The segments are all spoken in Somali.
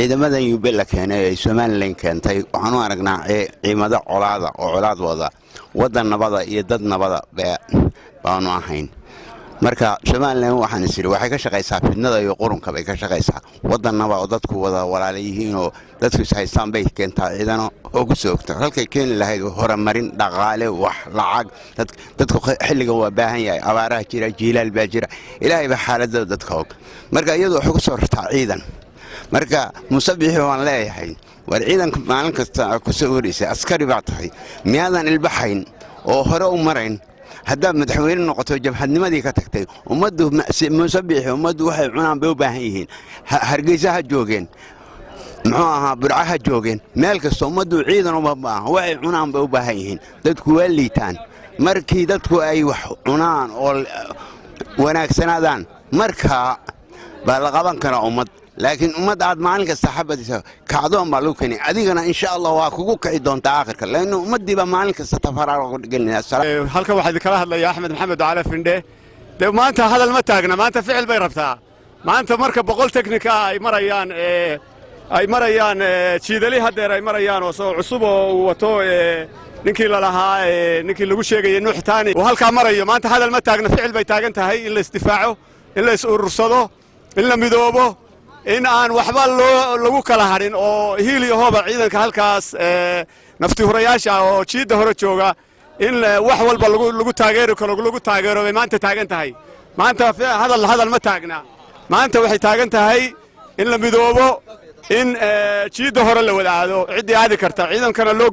ciidamadan Yubela keenay Somaliland keentay waxaanu aragnaa ciidamada colaada oo colaad wada wadan nabada iyo dad nabada baanu ahayn marka Somaliland waxaan isiri waxay ka shaqeysaa fidnada iyo qurunka bay ka shaqeysaa wadan nabada oo dadku wada walaalayihiin oo dadku ishaystaan bay keentaa ciidano oo ku soogta halkay keen lahayd horamarin dhaqaale wax lacag dadku xilliga waa baahan yahay abaaraha jira jiilaal baa jira ilaahay ba xaaladda dadka og marka iyadoo waxa ku soo rartaa ciidan marka musabixi waan leeyahay war ciidanka maalin kasta ku soo wareysay askari baa tahay miyaadan ilbaxayn oo hore u marayn hadda madaxweyne noqoto jabhadnimadii ka tagtay ummaddu musabixi ummaddu waxay cunaan bay u baahan yihiin hargeysa ha joogeen muxuu ahaa burcaha joogeen meel kasta ummaddu ciidan uma baahan waxay cunaan bay u baahan yihiin dadku waa liitaan markii dadku ay wax cunaan oo wanaagsanaadaan marka baa la qaban karaa ummad laakiin ummad aad maalin kasta xabadiisa kacdoon baa lagu keenay adigana insha Allah waa kugu kici doontaa aakhirka laana ummadiiba maalin kasta tafaraaro ku dhiganaysa halkan waxaa kala hadlaya Axmed Maxamed Cali Findhe maanta hadal ma taagna maanta ficil bay rabtaa maanta marka 100 teknika ay marayaan jiidali hadeer ay marayaan oo soo cusub oo wato ninkii la lahaa ninkii lagu sheegay Nuux Taani oo halka marayo maanta hadal ma taagna ficil bay taagan tahay in la isdifaaco in la is urursado in la midoobo in aan waxba lagu kala harin oo hiiliyo hooba ciidanka halkaas nafti hurayaasha oo jiida hore jooga in wax walba lagu taageero karo lagu taageero bay maanta taagan tahay maanta hadal ma taagna maanta waxay taagan tahay in la midoobo in jiida hore la wadaado cidii aadi karta ciidankana loo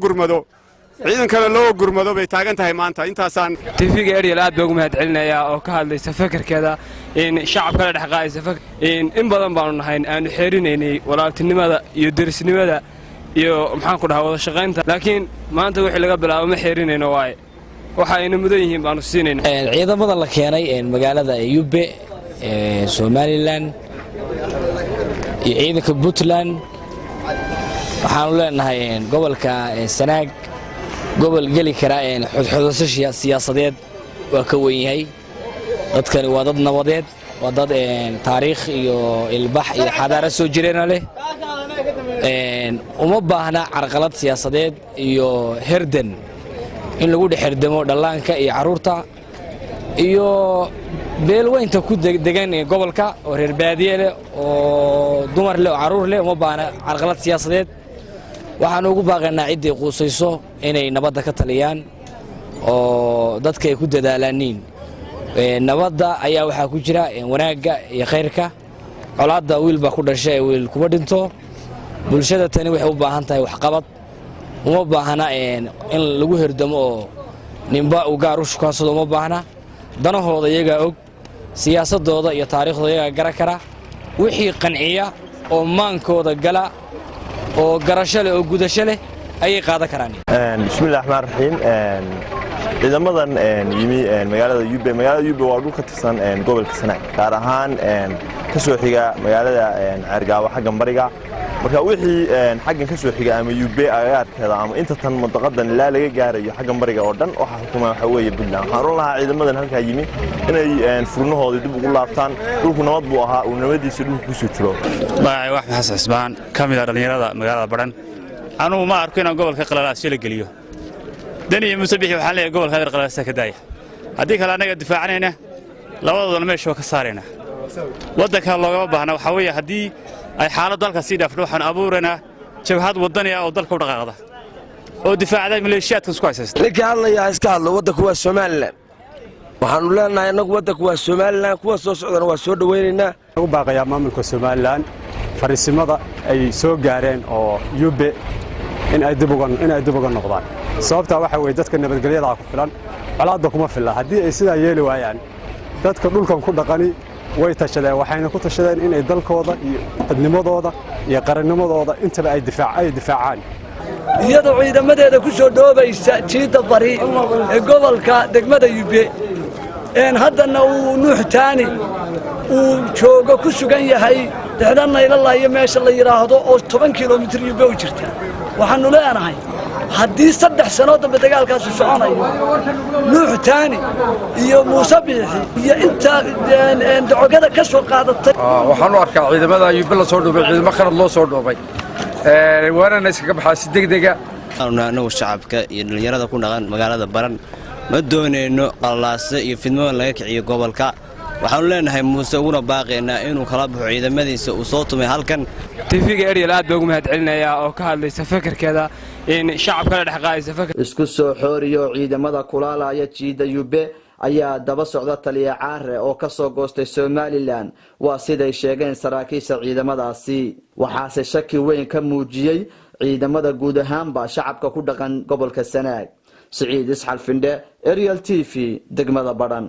gurmado bay taagan tahay maanta intaasaan TV-ga Ariel aad baa ugu mahadcelinaya oo ka hadlaysa fakarkeeda in shacabka la dhaxqaaysa in badan baanu nahay aanu xeerinaynay walaaltinimada iyo derisnimada iyo maxaan ku dhahaa wada shaqaynta laakiin maanta wixii laga bilaabo ma xeerinayno waay waxa ayna mudan yihiin baanu siinayna ciidamada la keenay magaalada Yube Somaliland iyo ciidanka Puntland waxaanu leenahay gobolka Sanaag gobol gali kara xudxudasho siyaasadeed waa ka weyn yahay dadkani waa dad nabadeed waa dad taariikh iyo ilbax iyo xadaara soo jireena leh uma baahna carqalad siyaasadeed iyo herdan in lagu dhexerdamo dhalaanka iyo caruurta iyo beelweynta ku degan gobolka oo reer baadiye leh oo dumar leh oo caruur leh uma baahna carqalad siyaasadeed waxaan ugu baaqaynaa cidii quusayso inay nabadda ka taliyaan oo dadka ay ku dadaalaan nabadda ayaa waxa ku jira wanaaga iyo khayrka colaadda wiil baa ku dhashay wiil kuma dhinto bulshada tani waxay u baahan tahay wax qabad uma baahna in lagu herdamo oo ninba uu gaar u shukaansado uma baahna danahooda iyaga og siyaasadooda iyo taariikhdooda iyaga garan kara wixii qanciya oo maankooda gala oo garasho leh oo gudasho leh ayay qaadan karaan bismillaahir rahmaanir rahiim ciidamadan yimi magaalada Yube waa dhul ka tirsan gobolka Sanaag gaar ahaan ka soo xiga magaalada Cergaabo xagga bariga marka wixii xaggan ka soo xiga ama Yube agagaarkeeda ama inta tan mudaqadan ilaa laga gaarayo xaggan bariga oo dhan waxa xukuma waxa weeye Puntland waxaan u lahaa ciidamadan halka yimi inay furnahooda dib ugu laabtaan dhulku nabad buu ahaa oo nabadiisa dhulku ku soo jiro wax xasaasbaan kamida dhalinyarada magaalada Badhan anu ma arko inaan gobolka qalalaas la geliyo dani musabixi waxaan leeyahay gobolka qalalaas ka daaya hadii kale anaga difaacanayna labadooda meesha ka saarayna wadanka looga baahna waxa weeye hadii ay xaaladda dalka si dhaafdo waxaan abuuranaa jabhad wadaniga oo dalka u dhaqaaqda oo difaacada maleeshiyaadka isku haysata ninka hadlaya iska hadlo wadanku waa Somaliland waxaanu leenahay anagu wadanku waa Somaliland kuwa soo socdana waa soo dhaweynaynaa ugu baaqaya maamulka Somaliland fariisimada ay soo gaareen oo Yube in ay dib uga noqdaan sababta waxa weeye dadka nabadgelyada ku filan colaadda kuma filan hadii ay sida yeeli waayaan dadka dhulkan ku dhaqani way tashadeen waxayna ku tashadeen in ay dalkooda iyo dadnimadooda iyo qarannimadooda intaba ay difaacaan iyadoo ciidamadeeda ku soo dhoobaysa jiida bari ee gobolka degmada Yube haddana uu Nuux Taani uu joogo ku sugan yahay dexdana ilaa meesha la yiraahdo oo 10 kiiloomitir Yube u jirta waxaanu leenahay haddii 3 sano dambe dagaalkaasi soconayo nuux taani iyo muuse biixi iyo inta dacogada ka soo qaadatay waxaan u arkaa ciidamada Yube la soo dhoobay ciidamo khalad loo soo dhoobay waana iskaga baxaa si degdega anagu shacabka iyo dhalinyarada ku dhaqan magaalada Baran ma dooneyno qalaase iyo fidmo laga kiciyo gobolka waxaan leenahay muuse uuna baaqeena inuu kala baxo ciidamadiisa uu soo tumay halkan TV-ga Ariel aad boogu mahad celinaya oo ka hadlaysa fakarkeeda in shacabka la dhaxqaaysa fakar isku soo xooriyo ciidamada kulaalaya jiida Yube ayaa daba socda taliya caare oo ka soo goostay Somaliland waa siday sheegeen saraakiisha ciidamadaasi waxaase shaki weyn ka muujiyay ciidamada guud ahaanba shacabka ku dhaqan gobolka Sanaag Saciid Isxal Finde Ariel TV degmada Baran